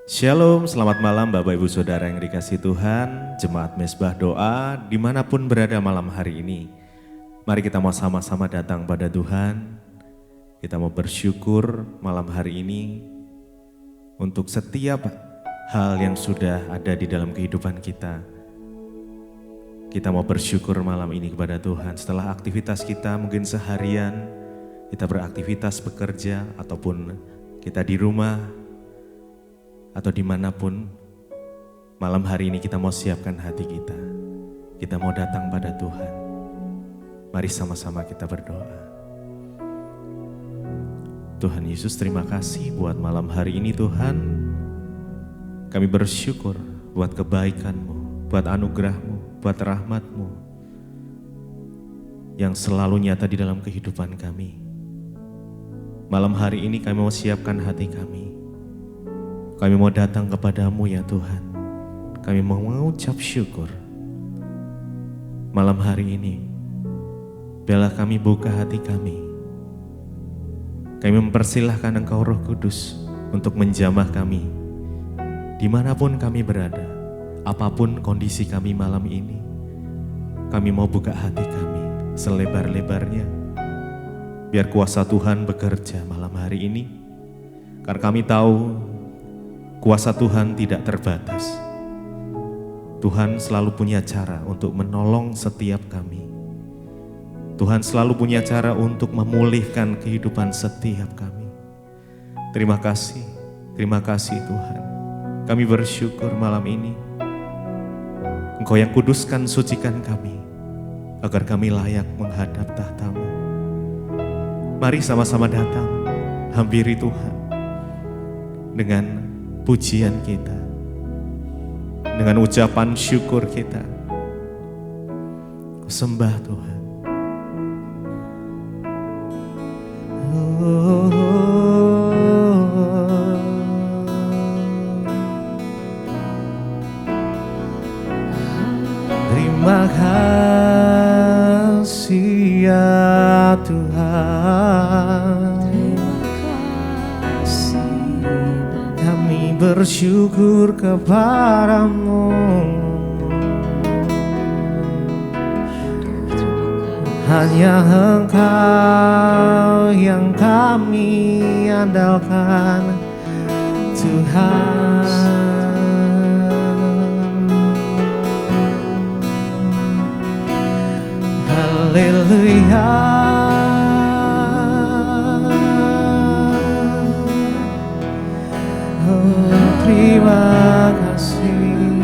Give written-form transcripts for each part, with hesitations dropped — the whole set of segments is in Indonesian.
Shalom, selamat malam Bapak Ibu Saudara yang dikasihi Tuhan, Jemaat Mesbah Doa dimanapun berada malam hari ini. Mari kita mau sama-sama datang pada Tuhan, kita mau bersyukur malam hari ini untuk setiap hal yang sudah ada di dalam kehidupan kita. Kita mau bersyukur malam ini kepada Tuhan setelah aktivitas kita mungkin seharian, kita beraktivitas bekerja ataupun kita di rumah, atau dimanapun, malam hari ini kita mau siapkan hati kita. Kita mau datang pada Tuhan. Mari sama-sama kita berdoa. Tuhan Yesus, terima kasih buat malam hari ini Tuhan. Kami bersyukur buat kebaikan-Mu, buat anugerah-Mu, buat rahmat-Mu yang selalu nyata di dalam kehidupan kami. Malam hari ini kami mau siapkan hati kami. Kami mau datang kepadamu ya Tuhan. Kami mau mengucap syukur. Malam hari ini, biarlah kami buka hati kami. Kami mempersilahkan Engkau Roh Kudus untuk menjamah kami. Dimanapun kami berada, apapun kondisi kami malam ini, kami mau buka hati kami selebar-lebarnya. Biar kuasa Tuhan bekerja malam hari ini. Karena kami tahu kuasa Tuhan tidak terbatas. Tuhan selalu punya cara untuk menolong setiap kami. Tuhan selalu punya cara untuk memulihkan kehidupan setiap kami. Terima kasih Tuhan. Kami bersyukur malam ini. Engkau yang kuduskan, sucikan kami, agar kami layak menghadap tahta-Mu. Mari sama-sama datang, hampiri Tuhan dengan pujian kita, dengan ucapan syukur kita. Sembah Tuhan. Terima kasih ya Tuhan. Bersyukur kepadamu. Hanya Engkau yang kami andalkan, Tuhan. Haleluya. Terima kasih.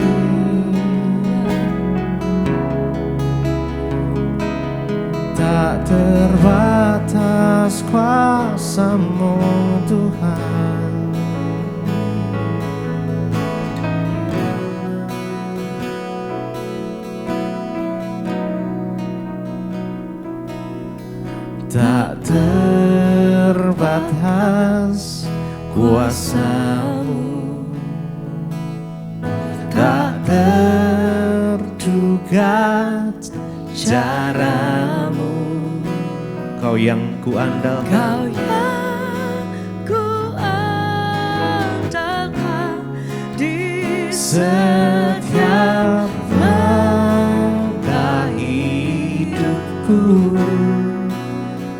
Tak terbatas kuasa-Mu Tuhan. Tak terbatas kuasa-Mu, tak terduga caramu. Kau yang kuandalkan, Kau yang kuandalkan di setiap langkah hidupku.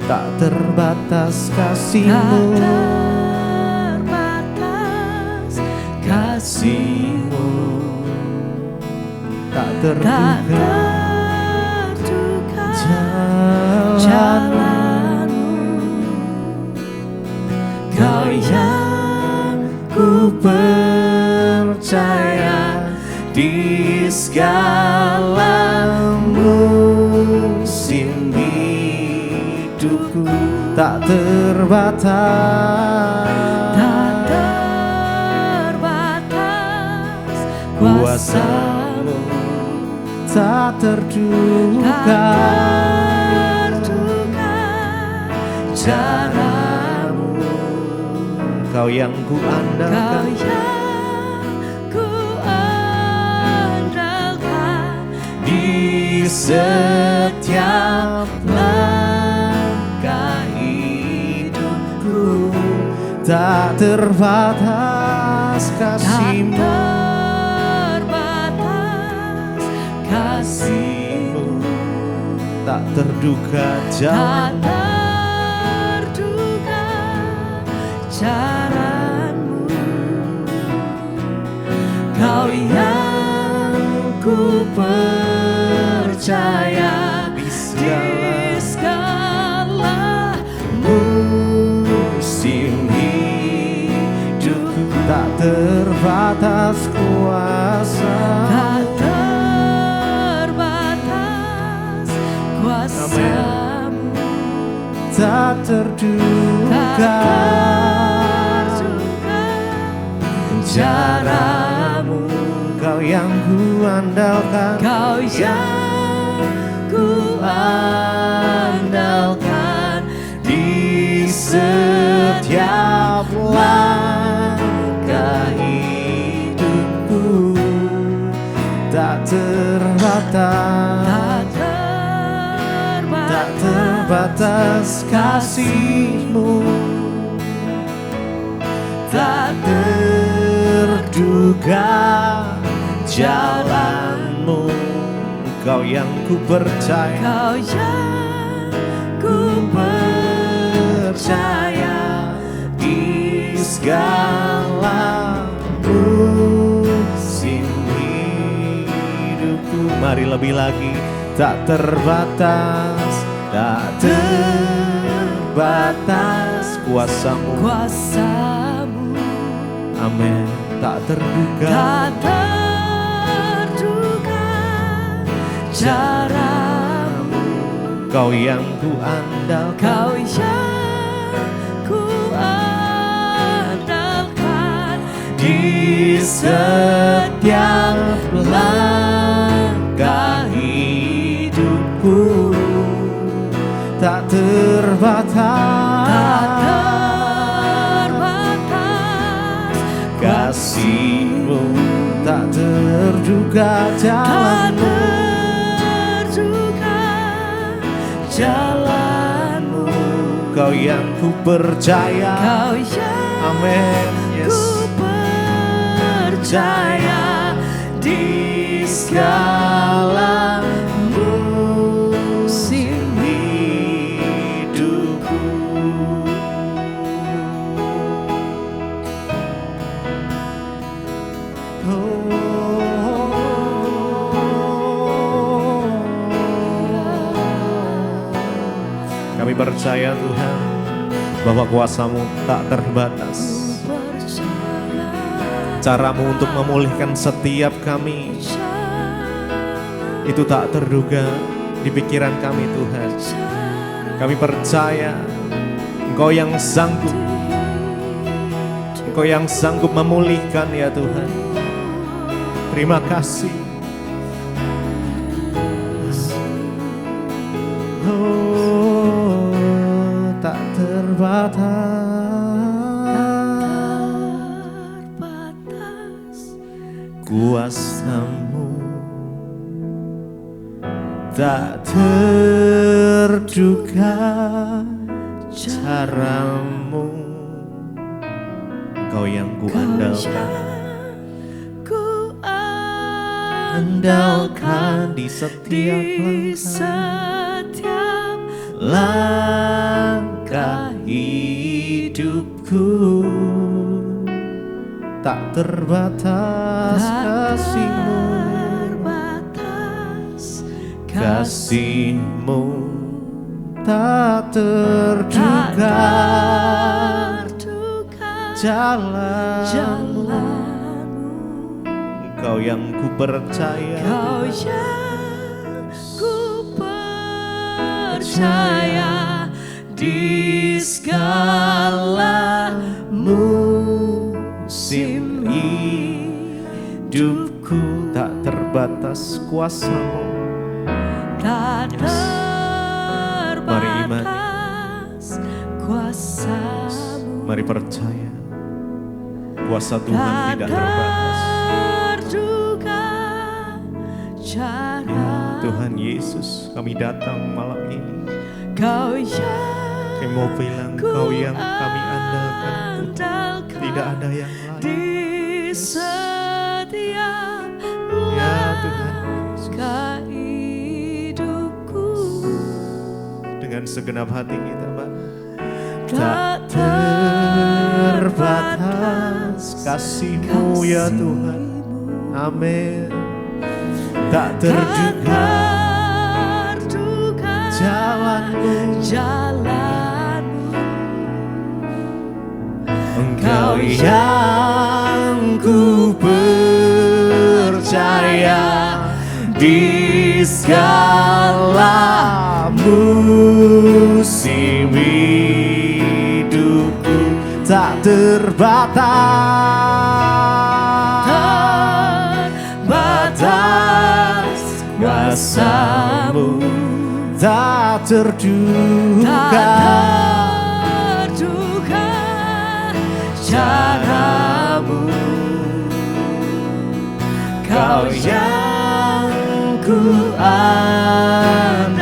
Tak terbatas kasih-Mu, kasih-Mu, tak terduga jalan-Mu. Kau yang ku percaya di segala musim hidupku. Tak terbatas kuasa-Mu, tak terduga caramu. Kau yang kuandalkan, di setiap langkah hidupku. Tak terbatas kasih-Mu, terbatas kasih-Mu, tak terduga tak jalan. terduga jalan-Mu. Kau yang ku percaya di segala Musim hidupku tak terbatas kuasa, tak terbatas kuasa-Mu, tak terduga cara-Mu. Kau yang ku andalkan, Kau yang ku andalkan di setiap langkah hidupku, tak terbatas, tak tak terbatas kasih-Mu, tak terduga jalan-Mu. Kau yang ku percaya, Kau yang ku percaya di segala musim hidupku. Mari lebih lagi, tak terbatas, tak terbatas kuasa-Mu. kuasa-Mu, Amin. Tak terduga, tak terduga cara-Mu. Kau yang ku andalkan, Kau yang ku andalkan di setiap langkah hidupku, tak terbatas, tak terbatas kasih-Mu, tak terduga tak jalan-Mu. terduga jalan-Mu. Kau yang ku percaya, Kau yang amin, yes. ku percaya di segala musim hidupku. Kami percaya Tuhan bahwa kuasa-Mu tak terbatas. Cara-Mu untuk memulihkan setiap kami itu tak terduga di pikiran kami Tuhan. Kami percaya Engkau yang sanggup, Engkau yang sanggup memulihkan ya Tuhan. Terima kasih. Oh, tak terbatas kuasa-Mu, tak terduga cara-Mu. Engkau yang ku andalkan, andalkan di setiap langkah hidupku, tak terbatas kasih-Mu, kasih-Mu tak terduga jalan-Mu. Engkau yang ku percaya, Kau yang ku percaya di segala musim hidupku, tak terbatas kuasa-Mu. tak Mari imani. terbatas kuasa-Mu. Mari percaya kuasa Tuhan tidak terbatas. terduga cara Tuhan Yesus, kami datang malam ini. Kau yang Kami mau bilang Kau yang kami andalkan. andalkan Tidak ada yang lain. di setiap Ya Tuhan Yesus. langkah hidupku. Dengan segenap hati kita Pak, Tak terbatas kasih-Mu ya Tuhan. Amin. Tak terduga jalan-Mu, Engkau yang ku percaya di segala musim hidupku. Tak terbatas kuasa-Mu, tak terduga cara-Mu. Kau yang ku andalkan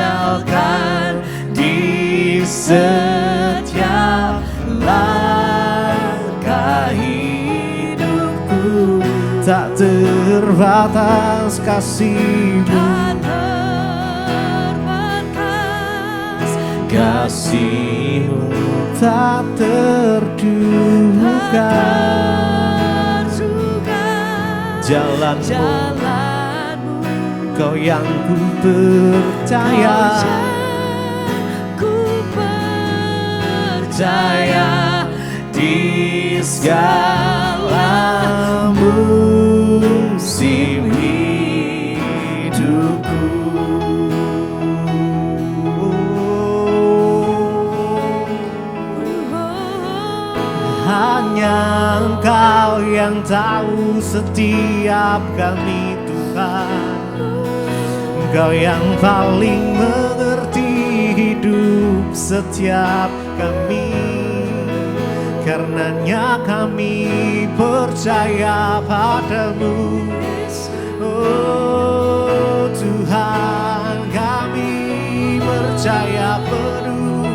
di setiap langkah hidupku. Tak terbatas kasih-Mu, kasih-Mu tak terduga. Jalan-Mu, Kau yang ku percaya, di segala musim hidupku. Hanya Engkau yang tahu setiap kami Tuhan. Engkau yang paling mengerti hidup setiap kami. Karenanya kami percaya padamu. Oh Tuhan, kami percaya penuh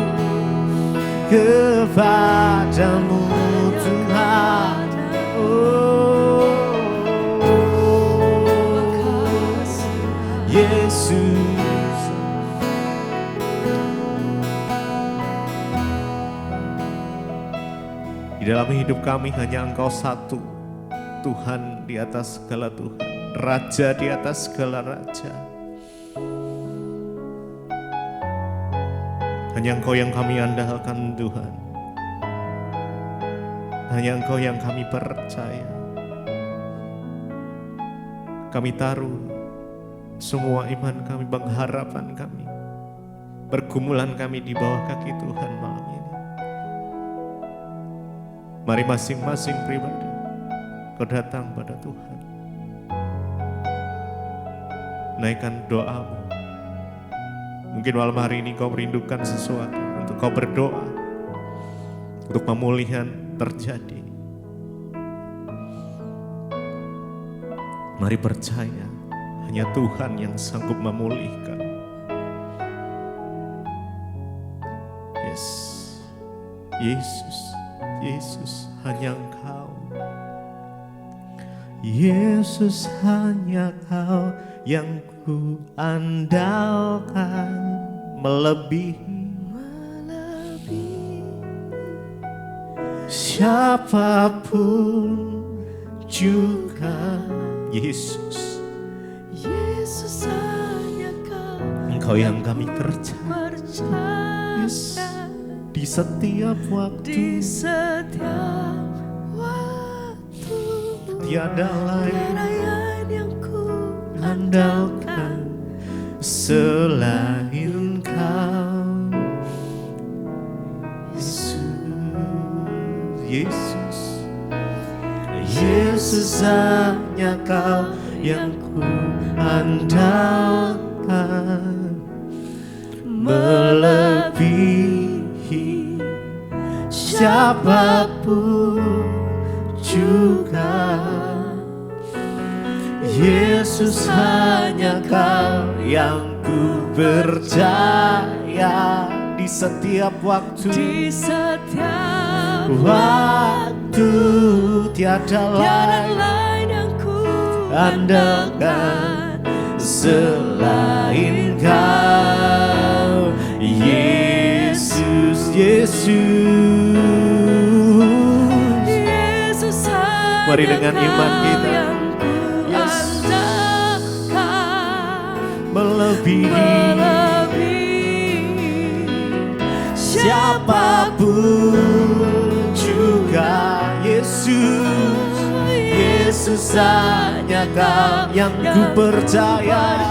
kepadamu Tuhan. Oh Yesus, di dalam hidup kami hanya Engkau satu, Tuhan di atas segala Tuhan, Raja di atas segala Raja. Hanya Engkau yang kami andalkan Tuhan. Hanya Engkau yang kami percaya. Kami taruh semua iman kami, pengharapan kami, pergumulan kami di bawah kaki Tuhan malam ini. Mari masing-masing pribadi kau datang pada Tuhan. Naikkan doamu. Mungkin malam hari ini kau merindukan sesuatu untuk kau berdoa, untuk pemulihan terjadi. Mari percaya, hanya Tuhan yang sanggup memulihkan. Yes, Yesus, Yesus, hanya Engkau. Yesus, hanya Kau yang ku andalkan, melebihi siapapun juga. Yesus, Yesus, hanya Kau Engkau yang kami percaya. Yes. Di setiap waktu, di setiap waktu, tiada lain yang ku andalkan selain Kau. Yesus, Yesus, hanya Kau yang ku andalkan, melebihi siapapun juga. Yesus, hanya Kau yang ku percaya di setiap waktu, di setiap waktu, tiada lain yang ku andalkan selain Kau, Yesus, Yesus. Yesus, Mari dengan iman kita, yes, melebihi siapapun juga. Yesus, Yesus hanya Kau yang ku percaya.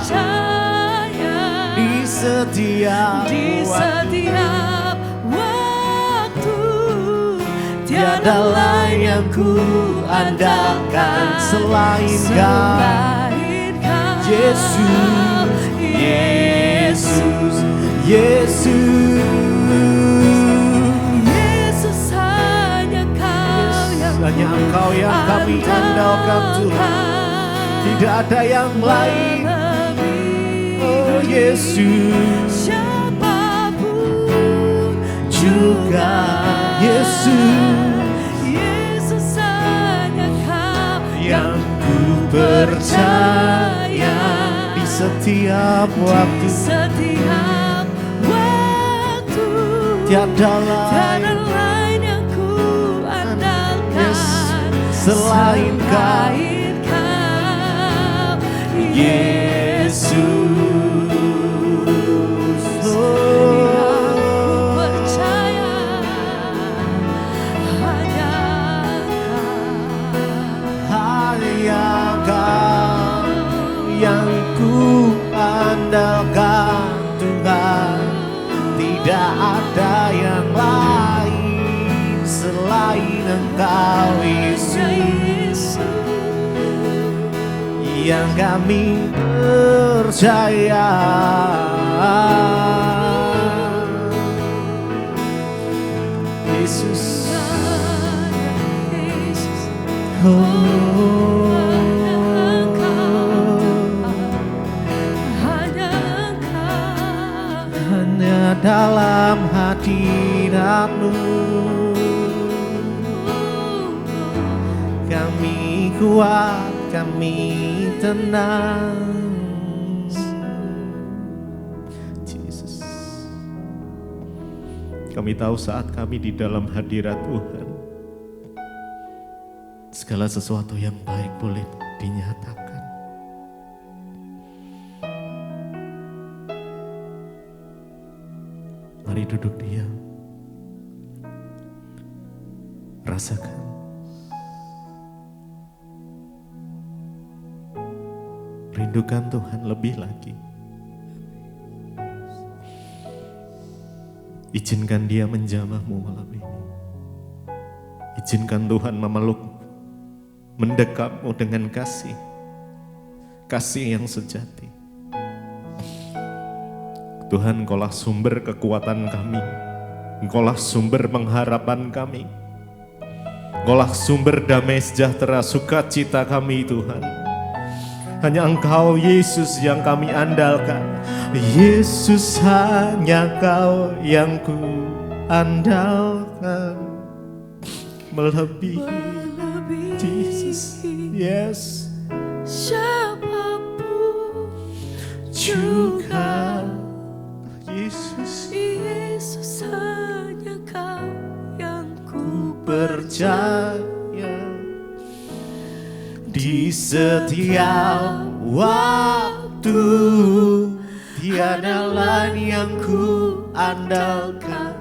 Di setiap waktu, tiada lain yang ku andalkan selain Kau, Yesus, Yesus, Yesus. Yesus, hanya Engkau yang kami andalkan Tuhan, tidak ada yang lain. Oh Yesus, siapapun juga Yesus, Yesus hanya Kau yang ku percaya. Di setiap waktu, tiada lain yang ku andalkan selain Kau, Yesus. Hanya Kau yang ku andalkan Tuhan, tidak ada yang lain selain Engkau, Yesus, yang kami percaya. Yesus, hanya dalam hadirat-Mu kami kuat, kami tenang. Jesus, kami tahu saat kami di dalam hadirat Tuhan, segala sesuatu yang baik boleh dinyatakan. Mari duduk diam, rasakan. Rindukan Tuhan lebih lagi. Izinkan Dia menjamahmu malam ini. Izinkan Tuhan memelukmu, mendekapmu dengan kasih, kasih yang sejati. Tuhan, Engkaulah sumber kekuatan kami, Engkaulah sumber pengharapan kami, Engkaulah sumber damai sejahtera sukacita kami Tuhan. Hanya Engkau Yesus yang kami andalkan. Yesus, hanya Kau yang ku andalkan. Melebihi Jesus, yes, siapapun juga Yesus, Yesus hanya Kau yang ku percaya. Di setiap waktu, tiada lain yang ku andalkan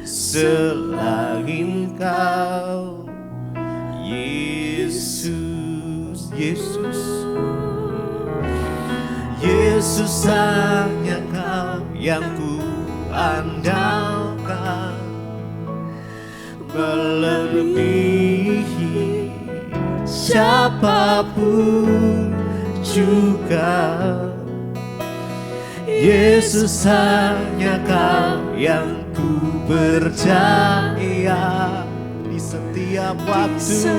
selain Kau, Yesus, Yesus, Yesus hanya Kau yang ku andalkan. Melebihi siapapun juga, Yesus hanya Kau yang ku percaya. Di setiap waktu,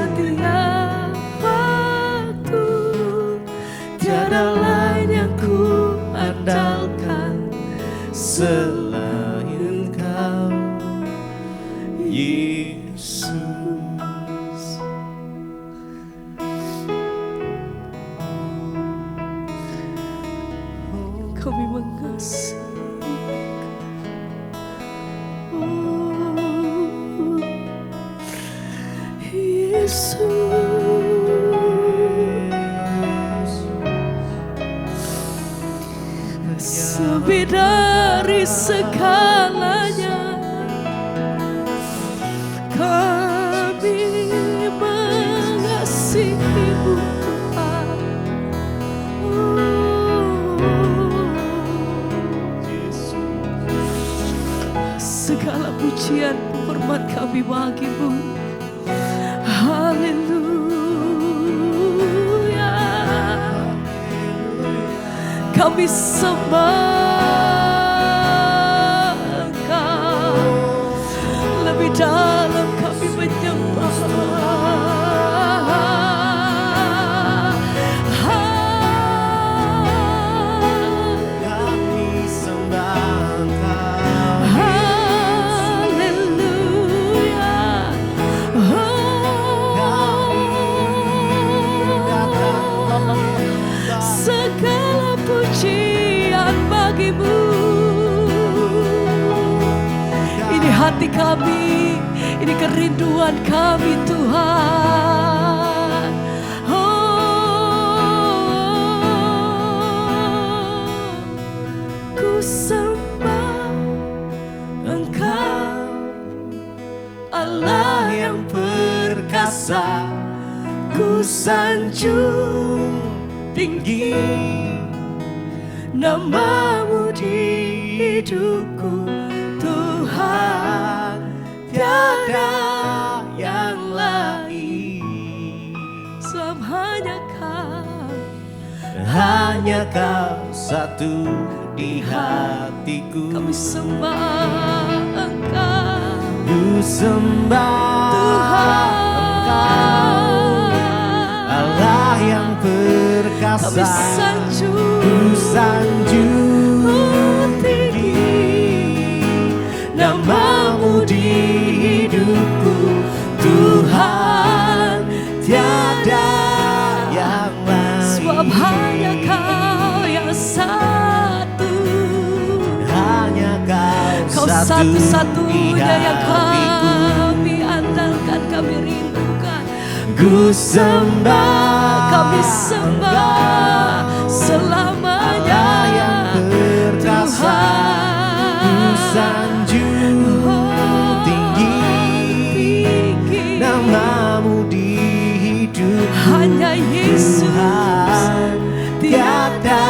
tiada lain yang ku andalkan selain Kau, Yesus. Yesus, lebih dari segalanya kami mengasihi-Mu Tuhan. Segala pujian hormat kami bagi-Mu. Haleluya. Kami sembah Engkau, lebih dalam kami menyembah. Kami sembah Engkau. Haleluya. Segala pujian bagi-Mu. Ini hati kami, ini kerinduan kami Tuhan. Ku sembah Engkau, Allah yang perkasa. Ku sanjung tinggi nama-Mu di hidupku Tuhan, tiada yang lain. Sebab hanya Kau satu di hatiku. kami sembah Engkau, Ku sembah Tuhan. Engkau, Allah yang perkasa. Kami sanjung, Ku sanjung tinggi nama-Mu di hidupku Tuhan, tiada yang lain. sebab hanya Kau yang satu. Hanya Kau Kau satu-satunya yang hatiku. kami andalkan, kami rindukan. Ku sembah, Kami sembah selamanya Allah yang perkasa. Ku sanjung tinggi nama-Mu di hidup. hanya Yesus, Tuhan, tiada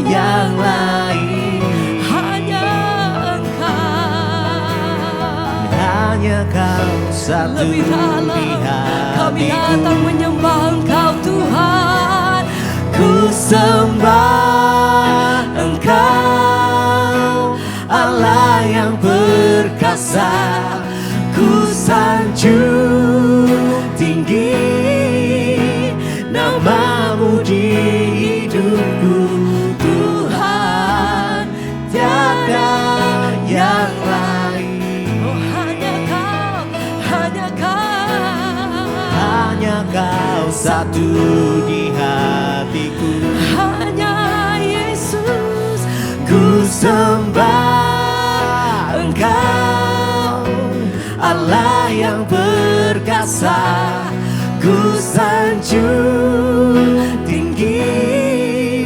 yang lain. hanya Engkau. Hanya Kau satu Lebih dalam di kami hatiku. datang menyembah Engkau Tuhan. Ku sembah Engkau, Allah yang perkasa. Ku sanjung tinggi nama-Mu di hidupku Tuhan, tiada yang lain. Oh hanya Kau, hanya Kau. Hanya Kau satu di hatiku. Hanya Yesus, Ku sembah Engkau, Allah yang perkasa. Ku sanjung tinggi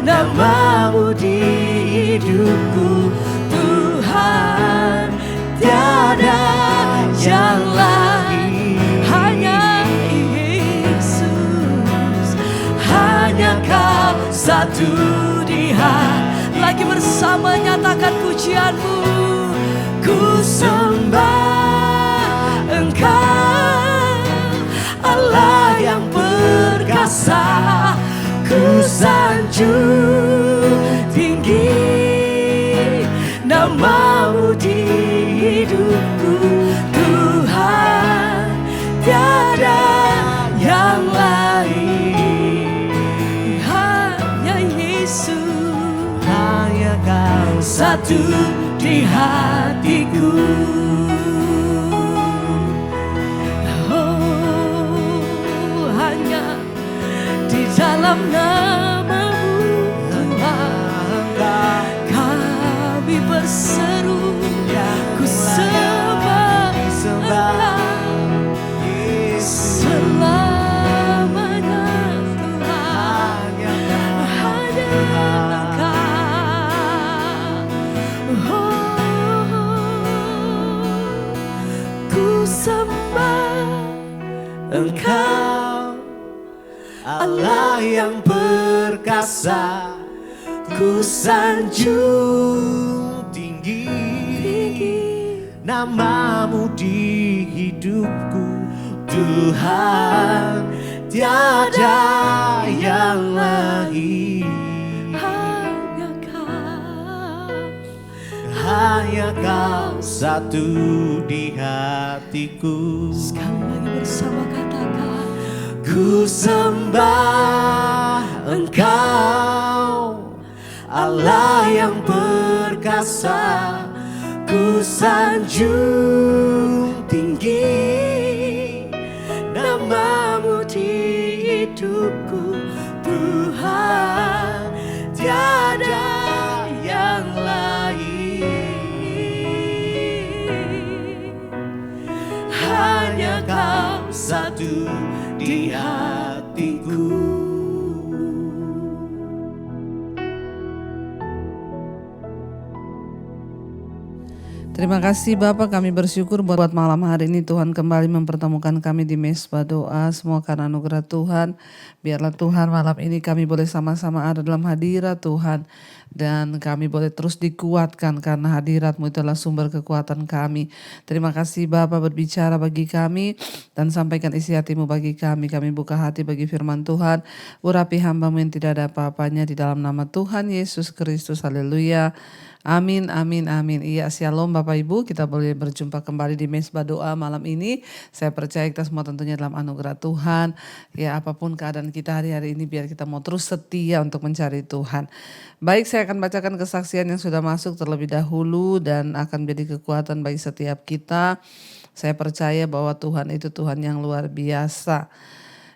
nama-Mu di hidupku Tuhan, tiada yang lain. hanya Yesus, hanya Kau satu di hati. Lagi bersama nyatakan pujian-Mu. Ku sembah Engkau, Allah yang perkasa. Ku sanjung tinggi nama-Mu di hidupku Tuhan, tiada yang lain. Hanya Yesus, Hanya Kau satu di hatiku. Oh, hanya di dalam nama-Mu Tuhan kami berseru. Ku sembah Engkau, Engkau Allah yang perkasa, ku sanjung tinggi namamu di hidupku, Tuhan, tiada yang lain. Hanya kau satu di hatiku. Sekali lagi bersama katakan, ku sembah Engkau, Allah yang perkasa, ku sanjung tinggi namamu di hidupku, Tuhan, tiada yang lain. Hanya kau satu di hatiku. Terima kasih Bapak, kami bersyukur buat malam hari ini Tuhan kembali mempertemukan kami di Mesbah Doa. Semua karena anugerah Tuhan. Biarlah Tuhan malam ini kami boleh sama-sama ada dalam hadirat Tuhan. Dan kami boleh terus dikuatkan karena hadirat-Mu itu adalah sumber kekuatan kami. Terima kasih Bapak berbicara bagi kami dan sampaikan isi hati-Mu bagi kami. Kami buka hati bagi firman Tuhan. Urapi hamba-Mu yang tidak ada apa-apanya di dalam nama Tuhan Yesus Kristus. Haleluya. Amin, amin, amin. Iya, shalom Bapak Ibu, kita boleh berjumpa kembali di Mesbah Doa malam ini. Saya percaya kita semua tentunya dalam anugerah Tuhan. Ya, apapun keadaan kita hari-hari ini, biar kita mau terus setia untuk mencari Tuhan. Baik, saya akan bacakan kesaksian yang sudah masuk terlebih dahulu dan akan menjadi kekuatan bagi setiap kita. Saya percaya bahwa Tuhan itu Tuhan yang luar biasa.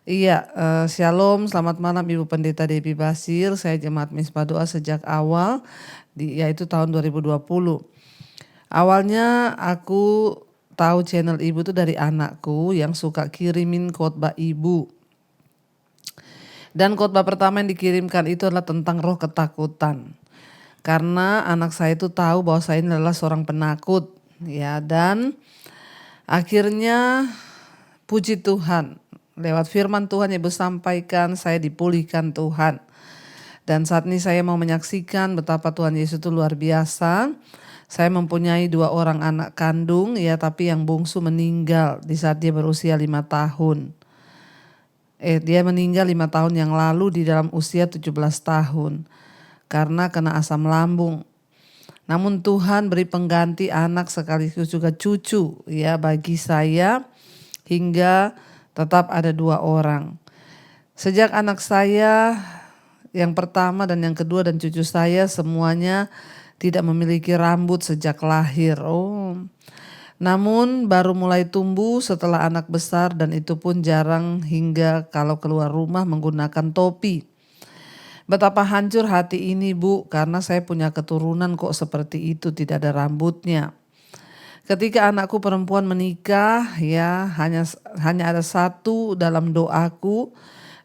Iya, shalom, selamat malam Ibu Pendeta Debbie Basir. Saya jemaat Mesbah Doa sejak awal, yaitu tahun 2020. Awalnya aku tahu channel Ibu itu dari anakku yang suka kirimin khotbah Ibu. Dan khotbah pertama yang dikirimkan itu adalah tentang roh ketakutan. Karena anak saya itu tahu bahwa saya ini adalah seorang penakut. Ya, dan akhirnya puji Tuhan, lewat firman Tuhan yang Ibu sampaikan, saya dipulihkan Tuhan. Dan saat ini saya mau menyaksikan betapa Tuhan Yesus itu luar biasa. Saya mempunyai 2 orang anak kandung, ya, tapi yang bungsu meninggal di saat dia berusia 5 tahun. Dia meninggal 5 tahun yang lalu di dalam usia 17 tahun karena kena asam lambung. Namun Tuhan beri pengganti anak sekaligus juga cucu, ya, bagi saya hingga tetap ada 2 orang. Sejak anak saya yang pertama dan yang kedua dan cucu saya semuanya tidak memiliki rambut sejak lahir. Namun baru mulai tumbuh setelah anak besar dan itu pun jarang hingga kalau keluar rumah menggunakan topi. Betapa hancur hati ini Bu, karena saya punya keturunan kok seperti itu, tidak ada rambutnya. Ketika anakku perempuan menikah, ya, hanya ada satu dalam doaku,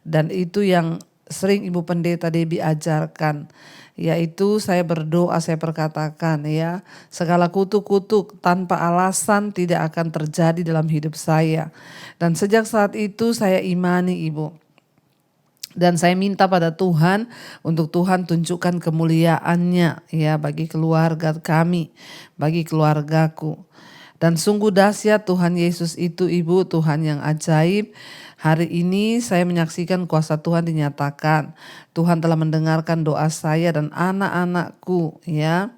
dan itu yang sering Ibu Pendeta Debbie ajarkan, yaitu saya berdoa, saya perkatakan, ya, segala kutuk-kutuk tanpa alasan tidak akan terjadi dalam hidup saya. Dan sejak saat itu saya imani Ibu. Dan saya minta pada Tuhan untuk Tuhan tunjukkan kemuliaannya, ya, bagi keluarga kami, bagi keluargaku. Dan sungguh dahsyat Tuhan Yesus itu Ibu, Tuhan yang ajaib. Hari ini saya menyaksikan kuasa Tuhan dinyatakan. Tuhan telah mendengarkan doa saya dan anak-anakku, ya.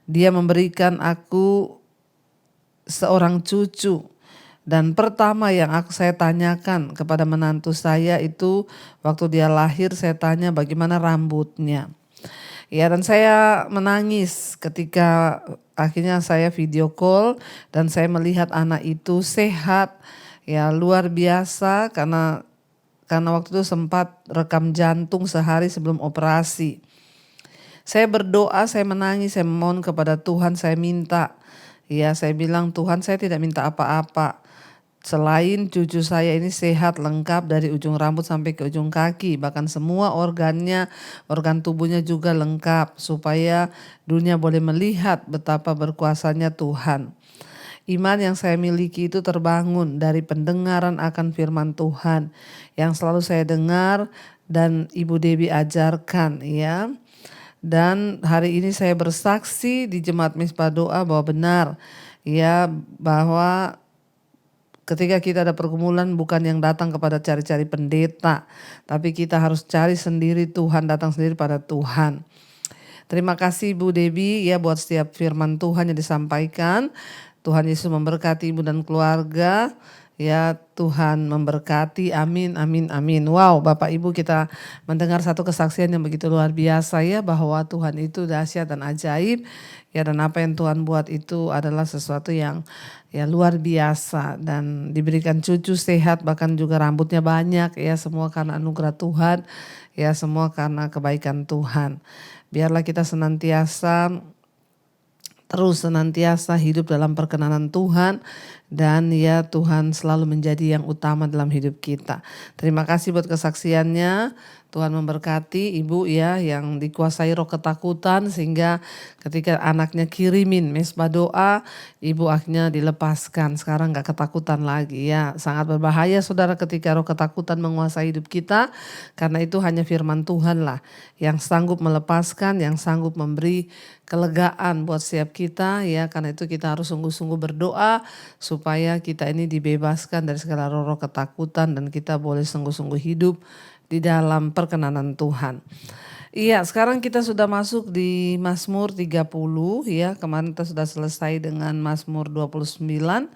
Dia memberikan aku seorang cucu. Dan pertama yang saya tanyakan kepada menantu saya itu waktu dia lahir, saya tanya bagaimana rambutnya. Ya, dan saya menangis ketika akhirnya saya video call dan saya melihat anak itu sehat, ya, luar biasa karena waktu itu sempat rekam jantung sehari sebelum operasi. Saya berdoa, saya menangis, saya memohon kepada Tuhan, saya minta, ya, saya bilang Tuhan, saya tidak minta apa-apa. Selain cucu saya ini sehat lengkap dari ujung rambut sampai ke ujung kaki, bahkan semua organnya, organ tubuhnya juga lengkap supaya dunia boleh melihat betapa berkuasanya Tuhan. Iman yang saya miliki itu terbangun dari pendengaran akan firman Tuhan yang selalu saya dengar dan Ibu Debbie ajarkan ya. Dan hari ini saya bersaksi di Jemaat Misbah Doa bahwa benar ya, bahwa ketika kita ada pergumulan bukan yang datang kepada cari-cari pendeta, tapi kita harus cari sendiri Tuhan, datang sendiri pada Tuhan. Terima kasih Bu Debbie ya buat setiap firman Tuhan yang disampaikan. Tuhan Yesus memberkati ibu dan keluarga. Ya Tuhan memberkati, amin, amin, amin. Wow, Bapak Ibu, kita mendengar satu kesaksian yang begitu luar biasa ya, bahwa Tuhan itu dahsyat dan ajaib. Ya, dan apa yang Tuhan buat itu adalah sesuatu yang ya luar biasa, dan diberikan cucu sehat, bahkan juga rambutnya banyak ya, semua karena anugerah Tuhan, ya semua karena kebaikan Tuhan. Biarlah kita senantiasa hidup dalam perkenanan Tuhan, dan ya Tuhan selalu menjadi yang utama dalam hidup kita. Terima kasih buat kesaksiannya. Tuhan memberkati ibu ya yang dikuasai roh ketakutan, sehingga ketika anaknya kirimin mesbah doa, ibu akhirnya dilepaskan. Sekarang gak ketakutan lagi ya. Sangat berbahaya saudara ketika roh ketakutan menguasai hidup kita, karena itu hanya firman Tuhan lah yang sanggup melepaskan, yang sanggup memberi kelegaan buat setiap kita ya. Karena itu kita harus sungguh-sungguh berdoa supaya kita ini dibebaskan dari segala roh-roh ketakutan, dan kita boleh sungguh-sungguh hidup di dalam perkenanan Tuhan. Iya, sekarang kita sudah masuk di Mazmur 30 ya. Kemarin kita sudah selesai dengan Mazmur 29,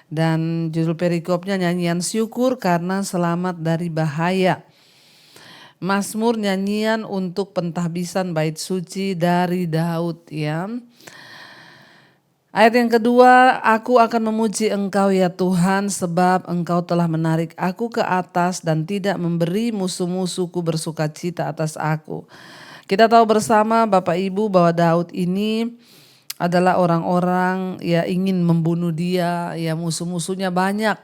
dan judul perikopnya nyanyian syukur karena selamat dari bahaya. Mazmur nyanyian untuk pentahbisan bait suci dari Daud ya. Ayat yang kedua, aku akan memuji Engkau ya Tuhan, sebab Engkau telah menarik aku ke atas dan tidak memberi musuh-musuhku bersukacita atas aku. Kita tahu bersama Bapak Ibu bahwa Daud ini adalah orang-orang ya ingin membunuh dia, ya musuh-musuhnya banyak,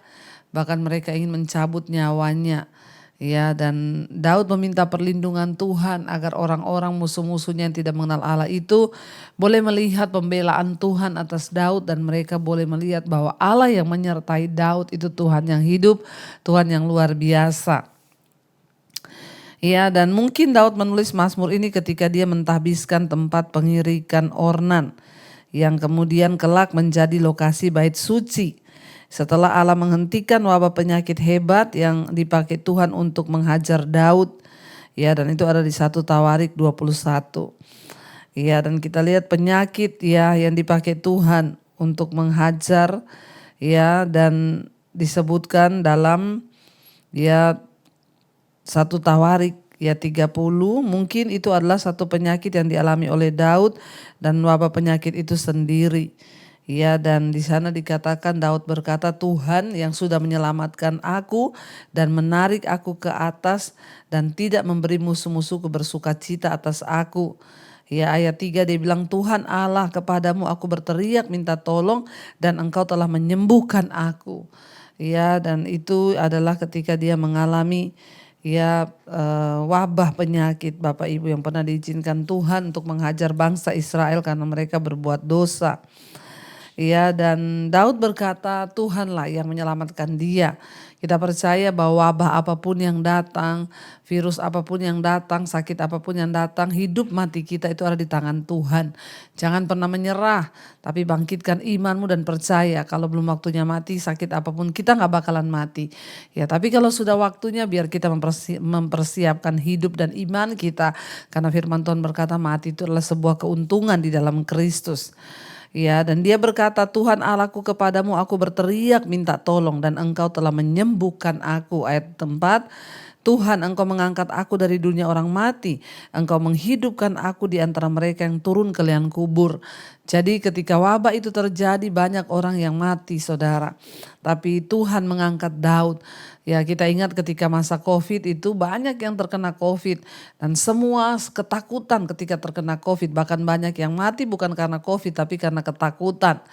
bahkan mereka ingin mencabut nyawanya. Ya, dan Daud meminta perlindungan Tuhan agar orang-orang musuh-musuhnya yang tidak mengenal Allah itu boleh melihat pembelaan Tuhan atas Daud, dan mereka boleh melihat bahwa Allah yang menyertai Daud itu Tuhan yang hidup, Tuhan yang luar biasa. Ya, dan mungkin Daud menulis Mazmur ini ketika dia mentahbiskan tempat pengirikan Ornan yang kemudian kelak menjadi lokasi bait suci. Setelah Allah menghentikan wabah penyakit hebat yang dipakai Tuhan untuk menghajar Daud. Ya, dan itu ada di 1 Tawarik 21. Ya, dan kita lihat penyakit ya yang dipakai Tuhan untuk menghajar ya, dan disebutkan dalam ya 1 Tawarik ya 30, mungkin itu adalah satu penyakit yang dialami oleh Daud dan wabah penyakit itu sendiri. Ya, dan di sana dikatakan Daud berkata, Tuhan yang sudah menyelamatkan aku dan menarik aku ke atas dan tidak memberi musuh-musuhku bersukacita atas aku. Ya, ayat 3 dia bilang, Tuhan Allah, kepadamu aku berteriak minta tolong dan Engkau telah menyembuhkan aku. Ya, dan itu adalah ketika dia mengalami ya wabah penyakit Bapak Ibu yang pernah diizinkan Tuhan untuk menghajar bangsa Israel karena mereka berbuat dosa. Ya, dan Daud berkata Tuhanlah yang menyelamatkan dia. Kita percaya bahwa wabah apapun yang datang, virus apapun yang datang, sakit apapun yang datang, hidup mati kita itu ada di tangan Tuhan. Jangan pernah menyerah, tapi bangkitkan imanmu dan percaya kalau belum waktunya mati, sakit apapun kita gak bakalan mati. Ya, tapi kalau sudah waktunya biar kita mempersiapkan hidup dan iman kita. Karena firman Tuhan berkata mati itu adalah sebuah keuntungan di dalam Kristus. Ya, dan dia berkata, Tuhan Allahku, kepadamu aku berteriak minta tolong dan Engkau telah menyembuhkan aku. Ayat 4, Tuhan Engkau mengangkat aku dari dunia orang mati. Engkau menghidupkan aku di antara mereka yang turun ke liang kubur. Jadi ketika wabah itu terjadi banyak orang yang mati saudara. Tapi Tuhan mengangkat Daud. Ya, kita ingat ketika masa COVID itu banyak yang terkena COVID. Dan semua ketakutan ketika terkena COVID. Bahkan banyak yang mati bukan karena COVID tapi karena ketakutan.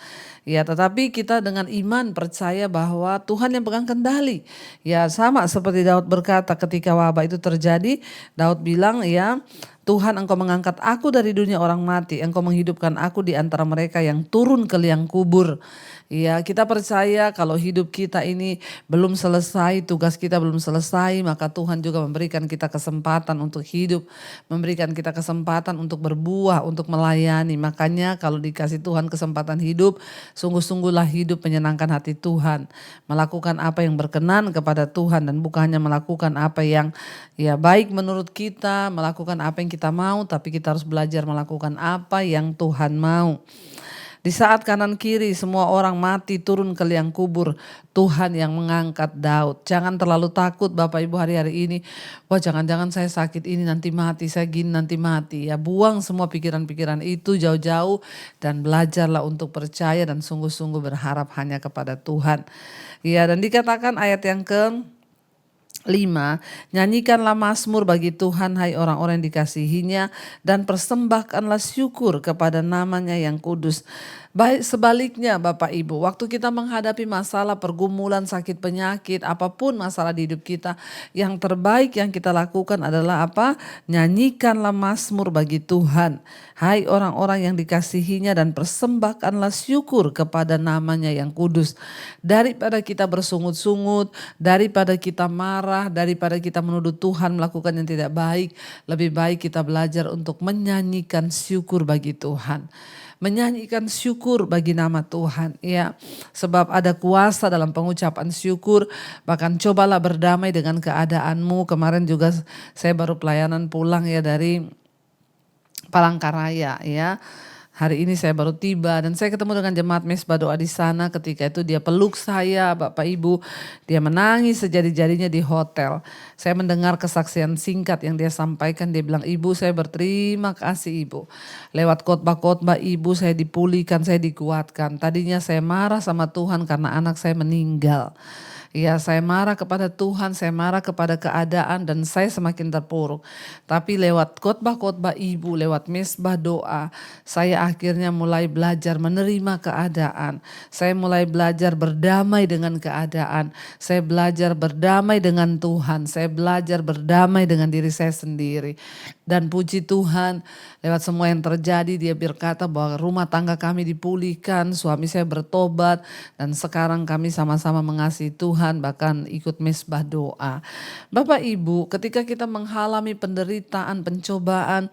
Ya, tetapi kita dengan iman percaya bahwa Tuhan yang pegang kendali. Ya, sama seperti Daud berkata ketika wabah itu terjadi. Daud bilang ya, Tuhan, Engkau mengangkat aku dari dunia orang mati, Engkau menghidupkan aku di antara mereka yang turun ke liang kubur. Ya, kita percaya kalau hidup kita ini belum selesai, tugas kita belum selesai, maka Tuhan juga memberikan kita kesempatan untuk hidup, memberikan kita kesempatan untuk berbuah, untuk melayani. Makanya kalau dikasih Tuhan kesempatan hidup, sungguh-sungguhlah hidup menyenangkan hati Tuhan, melakukan apa yang berkenan kepada Tuhan dan bukan hanya melakukan apa yang ya baik menurut kita, melakukan apa yang kita mau, tapi kita harus belajar melakukan apa yang Tuhan mau. Di saat kanan kiri semua orang mati turun ke liang kubur, Tuhan yang mengangkat Daud. Jangan terlalu takut Bapak Ibu hari-hari ini. Wah, jangan-jangan saya sakit ini nanti mati, saya gini nanti mati. Ya, buang semua pikiran-pikiran itu jauh-jauh dan belajarlah untuk percaya dan sungguh-sungguh berharap hanya kepada Tuhan. Ya, dan dikatakan ayat yang ke 5, nyanyikanlah mazmur bagi Tuhan hai orang-orang yang dikasihinya dan persembahkanlah syukur kepada namanya yang kudus. Baik sebaliknya Bapak Ibu, waktu kita menghadapi masalah, pergumulan, sakit penyakit, apapun masalah di hidup kita, yang terbaik yang kita lakukan adalah apa? Nyanyikanlah mazmur bagi Tuhan. Hai orang-orang yang dikasihinya dan persembahkanlah syukur kepada namanya yang kudus. Daripada kita bersungut-sungut, daripada kita marah, daripada kita menuduh Tuhan melakukan yang tidak baik, lebih baik kita belajar untuk menyanyikan syukur bagi Tuhan. Menyanyikan syukur bagi nama Tuhan, ya, sebab ada kuasa dalam pengucapan syukur. Bahkan cobalah berdamai dengan keadaanmu. Kemarin juga saya baru pelayanan pulang ya dari Palangkaraya, ya. Hari ini saya baru tiba dan saya ketemu dengan jemaat Mesbah Doa di sana. Ketika itu dia peluk saya, Bapak Ibu. Dia menangis sejadi-jadinya di hotel. Saya mendengar kesaksian singkat yang dia sampaikan. Dia bilang, Ibu, saya berterima kasih Ibu. Lewat khotbah-khotbah Ibu saya dipulihkan, saya dikuatkan. Tadinya saya marah sama Tuhan karena anak saya meninggal. Ya, saya marah kepada Tuhan, saya marah kepada keadaan dan saya semakin terpuruk. Tapi lewat khotbah-khotbah Ibu, lewat mesbah doa, saya akhirnya mulai belajar menerima keadaan. Saya mulai belajar berdamai dengan keadaan. Saya belajar berdamai dengan Tuhan. Saya belajar berdamai dengan diri saya sendiri. Dan puji Tuhan, lewat semua yang terjadi dia berkata bahwa rumah tangga kami dipulihkan, suami saya bertobat dan sekarang kami sama-sama mengasihi Tuhan, bahkan ikut mesbah doa. Bapak Ibu, ketika kita mengalami penderitaan, pencobaan,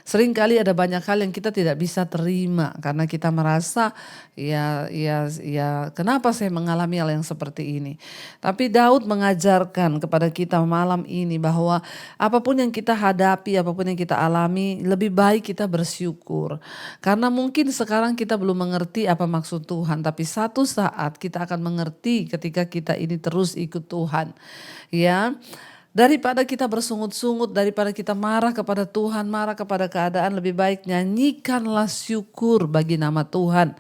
seringkali ada banyak hal yang kita tidak bisa terima karena kita merasa ya kenapa saya mengalami hal yang seperti ini. Tapi Daud mengajarkan kepada kita malam ini bahwa apapun yang kita hadapi, apapun yang kita alami, lebih baik kita bersyukur. Karena mungkin sekarang kita belum mengerti apa maksud Tuhan, tapi satu saat kita akan mengerti ketika kita ini terus ikut Tuhan. Ya. Daripada kita bersungut-sungut, daripada kita marah kepada Tuhan, marah kepada keadaan, lebih baik nyanyikanlah syukur bagi nama Tuhan.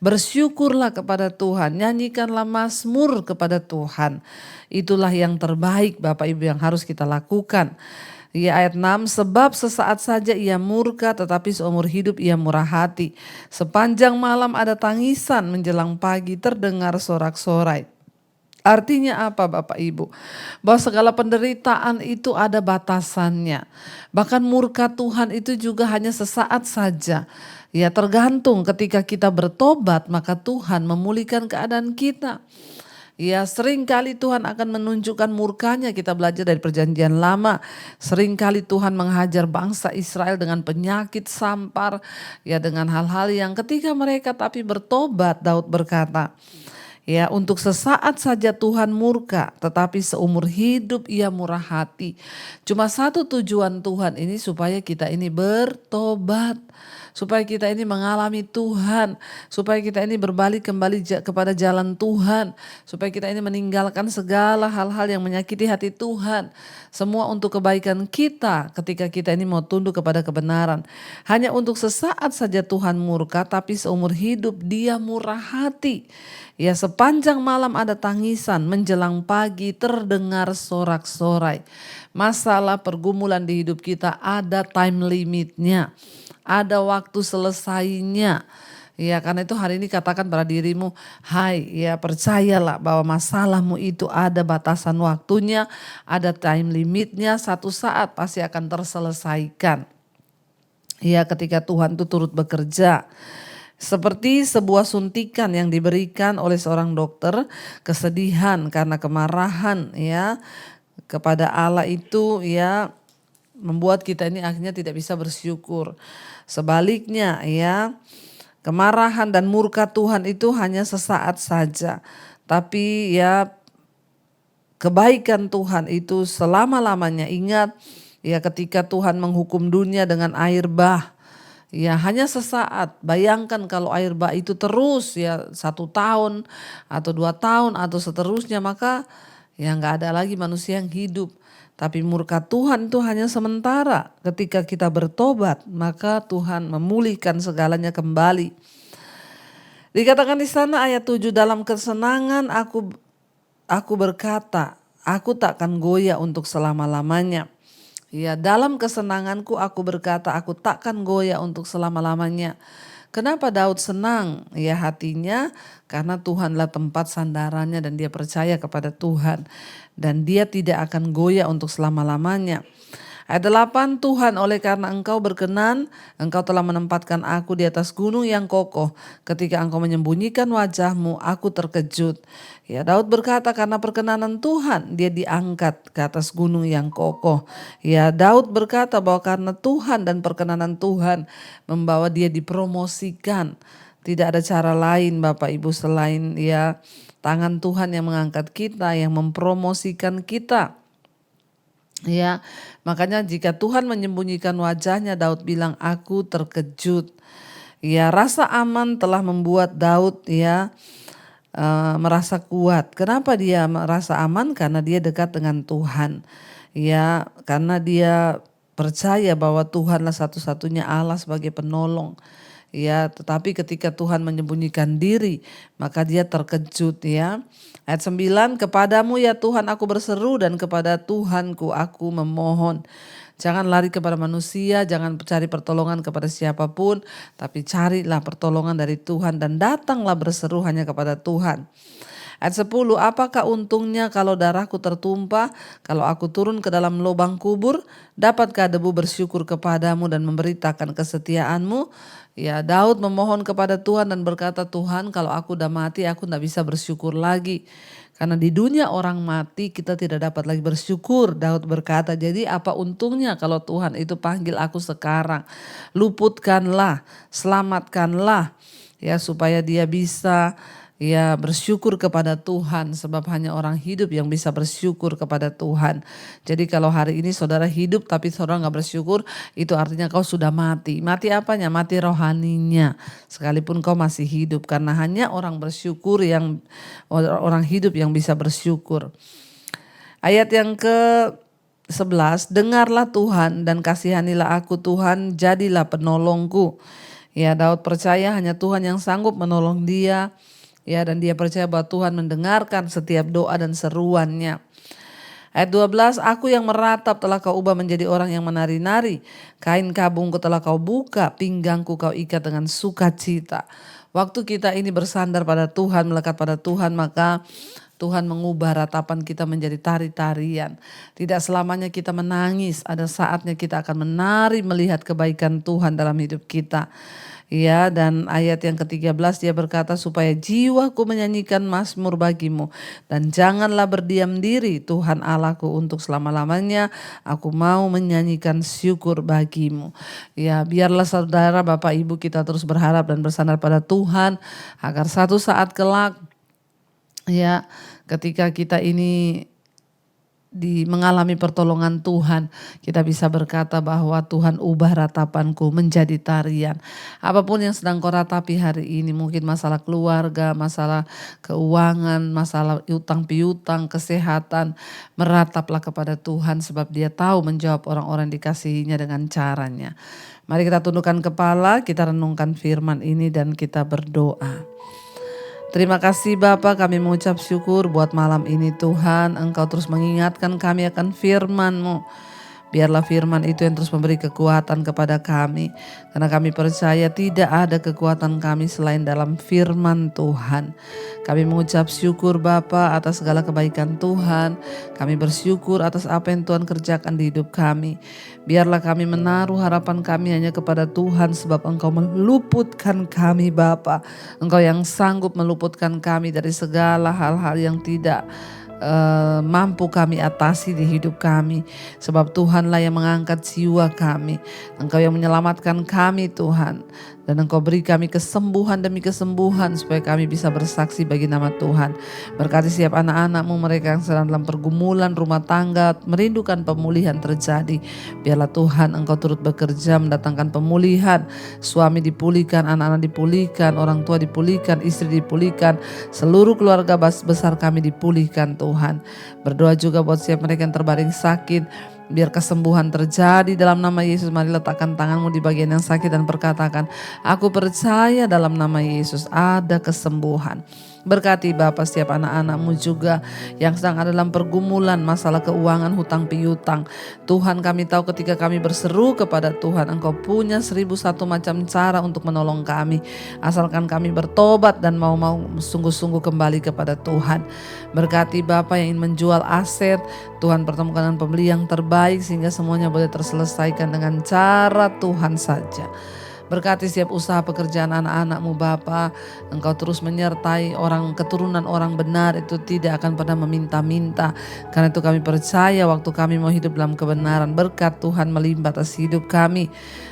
Bersyukurlah kepada Tuhan, nyanyikanlah mazmur kepada Tuhan. Itulah yang terbaik Bapak Ibu yang harus kita lakukan. Ya, ayat 6, sebab sesaat saja ia murka tetapi seumur hidup ia murah hati. Sepanjang malam ada tangisan, menjelang pagi terdengar sorak-sorai. Artinya apa Bapak Ibu? Bahwa segala penderitaan itu ada batasannya. Bahkan murka Tuhan itu juga hanya sesaat saja. Ya, tergantung ketika kita bertobat maka Tuhan memulihkan keadaan kita. Ya, seringkali Tuhan akan menunjukkan murkanya. Kita belajar dari perjanjian lama. Seringkali Tuhan menghajar bangsa Israel dengan penyakit sampar. Ya, dengan hal-hal yang ketika mereka tapi bertobat, Daud berkata, ya, untuk sesaat saja Tuhan murka, tetapi seumur hidup ia murah hati. Cuma satu tujuan Tuhan ini supaya kita ini bertobat. Supaya kita ini mengalami Tuhan. Supaya kita ini berbalik kembali kepada jalan Tuhan. Supaya kita ini meninggalkan segala hal-hal yang menyakiti hati Tuhan. Semua untuk kebaikan kita ketika kita ini mau tunduk kepada kebenaran. Hanya untuk sesaat saja Tuhan murka, tapi seumur hidup dia murah hati. Ya, sepanjang malam ada tangisan, menjelang pagi terdengar sorak-sorai. Masalah pergumulan di hidup kita ada time limitnya. Ada waktu selesainya. Ya, karena itu hari ini katakan pada dirimu, hai, ya percayalah bahwa masalahmu itu ada batasan waktunya, ada time limitnya, satu saat pasti akan terselesaikan. Ya, ketika Tuhan itu turut bekerja. Seperti sebuah suntikan yang diberikan oleh seorang dokter, kesedihan karena kemarahan ya kepada Allah itu ya membuat kita ini akhirnya tidak bisa bersyukur. Sebaliknya ya, kemarahan dan murka Tuhan itu hanya sesaat saja. Tapi ya kebaikan Tuhan itu selama-lamanya. Ingat ya, ketika Tuhan menghukum dunia dengan air bah, ya hanya sesaat. Bayangkan kalau air bah itu terus ya 1 tahun atau 2 tahun atau seterusnya, maka ya nggak ada lagi manusia yang hidup. Tapi murka Tuhan itu hanya sementara. Ketika kita bertobat, maka Tuhan memulihkan segalanya kembali. Dikatakan di sana ayat 7, dalam kesenangan aku berkata, aku takkan goyah untuk selama-lamanya. Ya, dalam kesenanganku aku berkata, aku takkan goyah untuk selama-lamanya. Kenapa Daud senang? Ya hatinya karena Tuhanlah tempat sandarannya dan dia percaya kepada Tuhan. Dan dia tidak akan goyah untuk selama-lamanya. Ayat 8, Tuhan, oleh karena Engkau berkenan, Engkau telah menempatkan aku di atas gunung yang kokoh. Ketika Engkau menyembunyikan wajah-Mu, aku terkejut. Ya, Daud berkata karena perkenanan Tuhan, dia diangkat ke atas gunung yang kokoh. Ya, Daud berkata bahwa karena Tuhan dan perkenanan Tuhan membawa dia dipromosikan. Tidak ada cara lain Bapak Ibu selain ya tangan Tuhan yang mengangkat kita, yang mempromosikan kita. Ya, makanya jika Tuhan menyembunyikan wajahnya, Daud bilang, aku terkejut. Ya, rasa aman telah membuat Daud ya merasa kuat. Kenapa dia merasa aman? Karena dia dekat dengan Tuhan. Ya, karena dia percaya bahwa Tuhanlah satu-satunya Allah sebagai penolong. Ya, tetapi ketika Tuhan menyembunyikan diri, maka dia terkejut ya. Ayat 9, kepadamu ya Tuhan aku berseru dan kepada Tuhanku aku memohon. Jangan lari kepada manusia, jangan cari pertolongan kepada siapapun, tapi carilah pertolongan dari Tuhan dan datanglah berseru hanya kepada Tuhan. Ayat 10, apakah untungnya kalau darahku tertumpah, kalau aku turun ke dalam lubang kubur, dapatkah debu bersyukur kepadamu dan memberitakan kesetiaanmu? Ya, Daud memohon kepada Tuhan dan berkata, Tuhan kalau aku udah mati aku tidak bisa bersyukur lagi. Karena di dunia orang mati kita tidak dapat lagi bersyukur. Daud berkata, jadi apa untungnya kalau Tuhan itu panggil aku sekarang. Luputkanlah, selamatkanlah ya supaya dia bisa ya bersyukur kepada Tuhan, sebab hanya orang hidup yang bisa bersyukur kepada Tuhan. Jadi kalau hari ini saudara hidup tapi saudara gak bersyukur, itu artinya kau sudah mati. Mati apanya? Mati rohaninya. Sekalipun kau masih hidup, karena hanya orang bersyukur yang orang hidup yang bisa bersyukur. Ayat yang ke-11, dengarlah Tuhan dan kasihanilah aku Tuhan, jadilah penolongku. Ya, Daud percaya hanya Tuhan yang sanggup menolong dia. Ya, dan dia percaya bahwa Tuhan mendengarkan setiap doa dan seruannya. Ayat 12, aku yang meratap telah kau ubah menjadi orang yang menari-nari. Kain kabungku telah kau buka, pinggangku kau ikat dengan sukacita. Waktu kita ini bersandar pada Tuhan, melekat pada Tuhan, maka Tuhan mengubah ratapan kita menjadi tari-tarian. Tidak selamanya kita menangis, ada saatnya kita akan menari melihat kebaikan Tuhan dalam hidup kita. Ya, dan ayat yang ke-13 dia berkata, supaya jiwaku menyanyikan mazmur bagimu dan janganlah berdiam diri Tuhan Allahku untuk selama-lamanya, aku mau menyanyikan syukur bagimu. Ya, biarlah saudara Bapak Ibu kita terus berharap dan bersandar pada Tuhan agar satu saat kelak ya ketika kita ini mengalami pertolongan Tuhan, kita bisa berkata bahwa Tuhan ubah ratapanku menjadi tarian. Apapun yang sedang kau ratapi hari ini, mungkin masalah keluarga, masalah keuangan, masalah utang piutang, kesehatan, merataplah kepada Tuhan sebab dia tahu menjawab orang-orang dikasihinya dengan caranya. Mari kita tundukkan kepala, kita renungkan firman ini dan kita berdoa. Terima kasih Bapa, kami mengucap syukur buat malam ini Tuhan. Engkau terus mengingatkan kami akan firman-Mu. Biarlah firman itu yang terus memberi kekuatan kepada kami. Karena kami percaya tidak ada kekuatan kami selain dalam firman Tuhan. Kami mengucap syukur Bapa atas segala kebaikan Tuhan. Kami bersyukur atas apa yang Tuhan kerjakan di hidup kami. Biarlah kami menaruh harapan kami hanya kepada Tuhan, sebab Engkau meluputkan kami Bapa. Engkau yang sanggup meluputkan kami dari segala hal-hal yang tidak mampu kami atasi di hidup kami. Sebab Tuhanlah yang mengangkat jiwa kami. Engkau yang menyelamatkan kami Tuhan. Dan Engkau beri kami kesembuhan demi kesembuhan supaya kami bisa bersaksi bagi nama Tuhan. Berkati setiap anak-anak-Mu, mereka yang sedang dalam pergumulan rumah tangga, merindukan pemulihan terjadi. Biarlah Tuhan Engkau turut bekerja mendatangkan pemulihan. Suami dipulihkan, anak-anak dipulihkan, orang tua dipulihkan, istri dipulihkan, seluruh keluarga besar kami dipulihkan Tuhan. Berdoa juga buat setiap mereka yang terbaring sakit. Biar kesembuhan terjadi dalam nama Yesus. Mari letakkan tanganmu di bagian yang sakit dan perkatakan, aku percaya dalam nama Yesus ada kesembuhan. Berkati Bapa setiap anak-anak-Mu juga yang sedang ada dalam pergumulan masalah keuangan, hutang piutang. Tuhan, kami tahu ketika kami berseru kepada Tuhan, Engkau punya 1001 macam cara untuk menolong kami. Asalkan kami bertobat dan mau sungguh-sungguh kembali kepada Tuhan. Berkati Bapa yang ingin menjual aset, Tuhan pertemukan dengan pembeli yang terbaik sehingga semuanya boleh terselesaikan dengan cara Tuhan saja. Berkati setiap usaha pekerjaan anak-anak-Mu Bapa. Engkau terus menyertai keturunan orang benar itu tidak akan pernah meminta-minta. Karena itu kami percaya waktu kami mau hidup dalam kebenaran, berkat Tuhan melimpah atas hidup kami.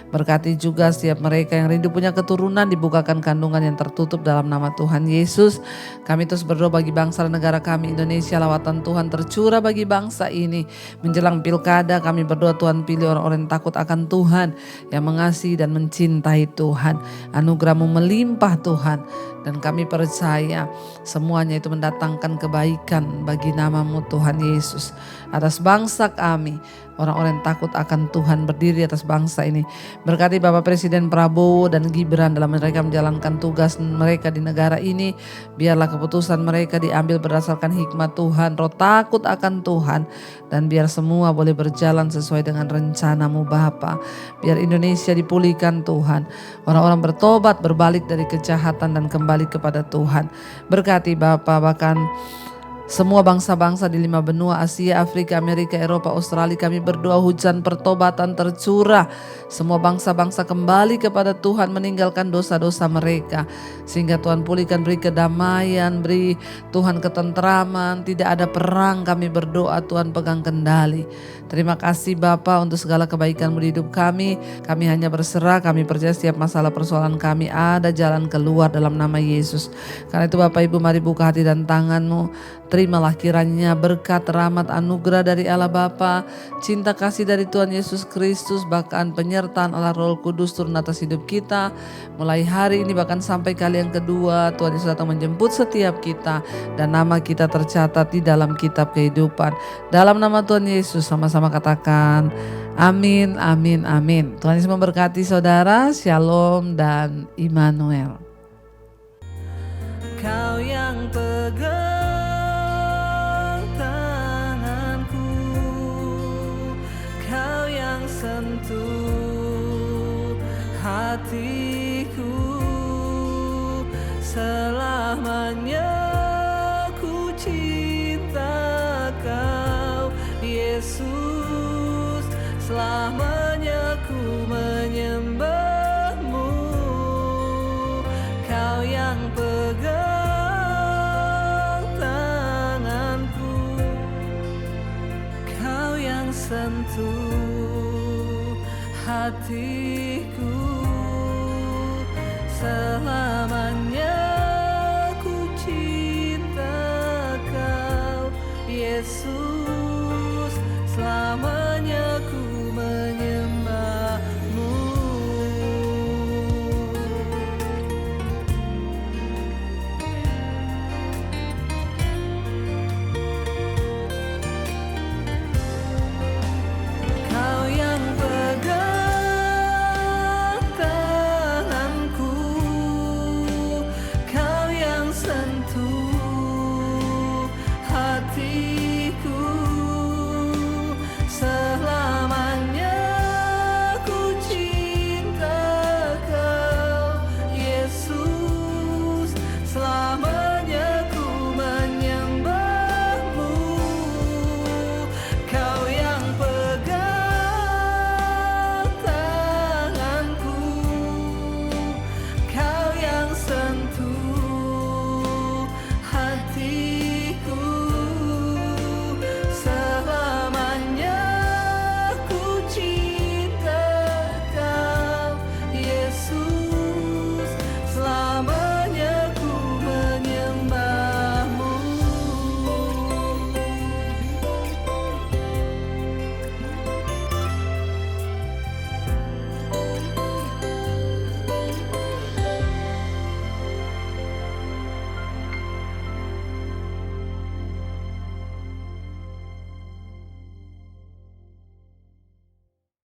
Berkati juga setiap mereka yang rindu punya keturunan, dibukakan kandungan yang tertutup dalam nama Tuhan Yesus. Kami terus berdoa bagi bangsa dan negara kami Indonesia, lawatan Tuhan tercurah bagi bangsa ini. Menjelang pilkada kami berdoa Tuhan pilih orang-orang yang takut akan Tuhan, yang mengasihi dan mencintai Tuhan. Anugerah-Mu melimpah Tuhan. Dan kami percaya semuanya itu mendatangkan kebaikan bagi nama-Mu Tuhan Yesus. Atas bangsa kami, orang-orang yang takut akan Tuhan berdiri atas bangsa ini. Berkati Bapak Presiden Prabowo dan Gibran dalam mereka menjalankan tugas mereka di negara ini. Biarlah keputusan mereka diambil berdasarkan hikmat Tuhan, roh takut akan Tuhan. Dan biar semua boleh berjalan sesuai dengan rencana-Mu Bapa. Biar Indonesia dipulihkan Tuhan. Orang-orang bertobat, berbalik dari kejahatan dan kembali kepada Tuhan. Berkati Bapa, bahkan semua bangsa-bangsa di 5 benua Asia, Afrika, Amerika, Eropa, Australia, kami berdoa hujan pertobatan tercurah. Semua bangsa-bangsa kembali kepada Tuhan, meninggalkan dosa-dosa mereka. Sehingga Tuhan pulihkan, beri kedamaian, beri Tuhan ketentraman. Tidak ada perang, kami berdoa Tuhan pegang kendali. Terima kasih Bapa untuk segala kebaikan-Mu di hidup kami. Kami hanya berserah, kami percaya setiap masalah persoalan kami ada jalan keluar dalam nama Yesus. Karena itu Bapak Ibu, mari buka hati dan tangan-Mu. Terimalah kiranya berkat, rahmat, anugerah dari Allah Bapa, cinta kasih dari Tuhan Yesus Kristus, bahkan penyertaan Allah Roh Kudus turun atas hidup kita. Mulai hari ini bahkan sampai kali yang kedua, Tuhan Yesus datang menjemput setiap kita. Dan nama kita tercatat di dalam kitab kehidupan. Dalam nama Tuhan Yesus sama-sama katakan amin, amin, amin. Tuhan Yesus memberkati saudara, shalom dan Immanuel. Kau yang pegang tanganku, kau yang sentuh hatiku, selamanya ku cinta kau Yesus, selamanya ku menyembah-Mu. Kau yang pegang sentuh hatiku,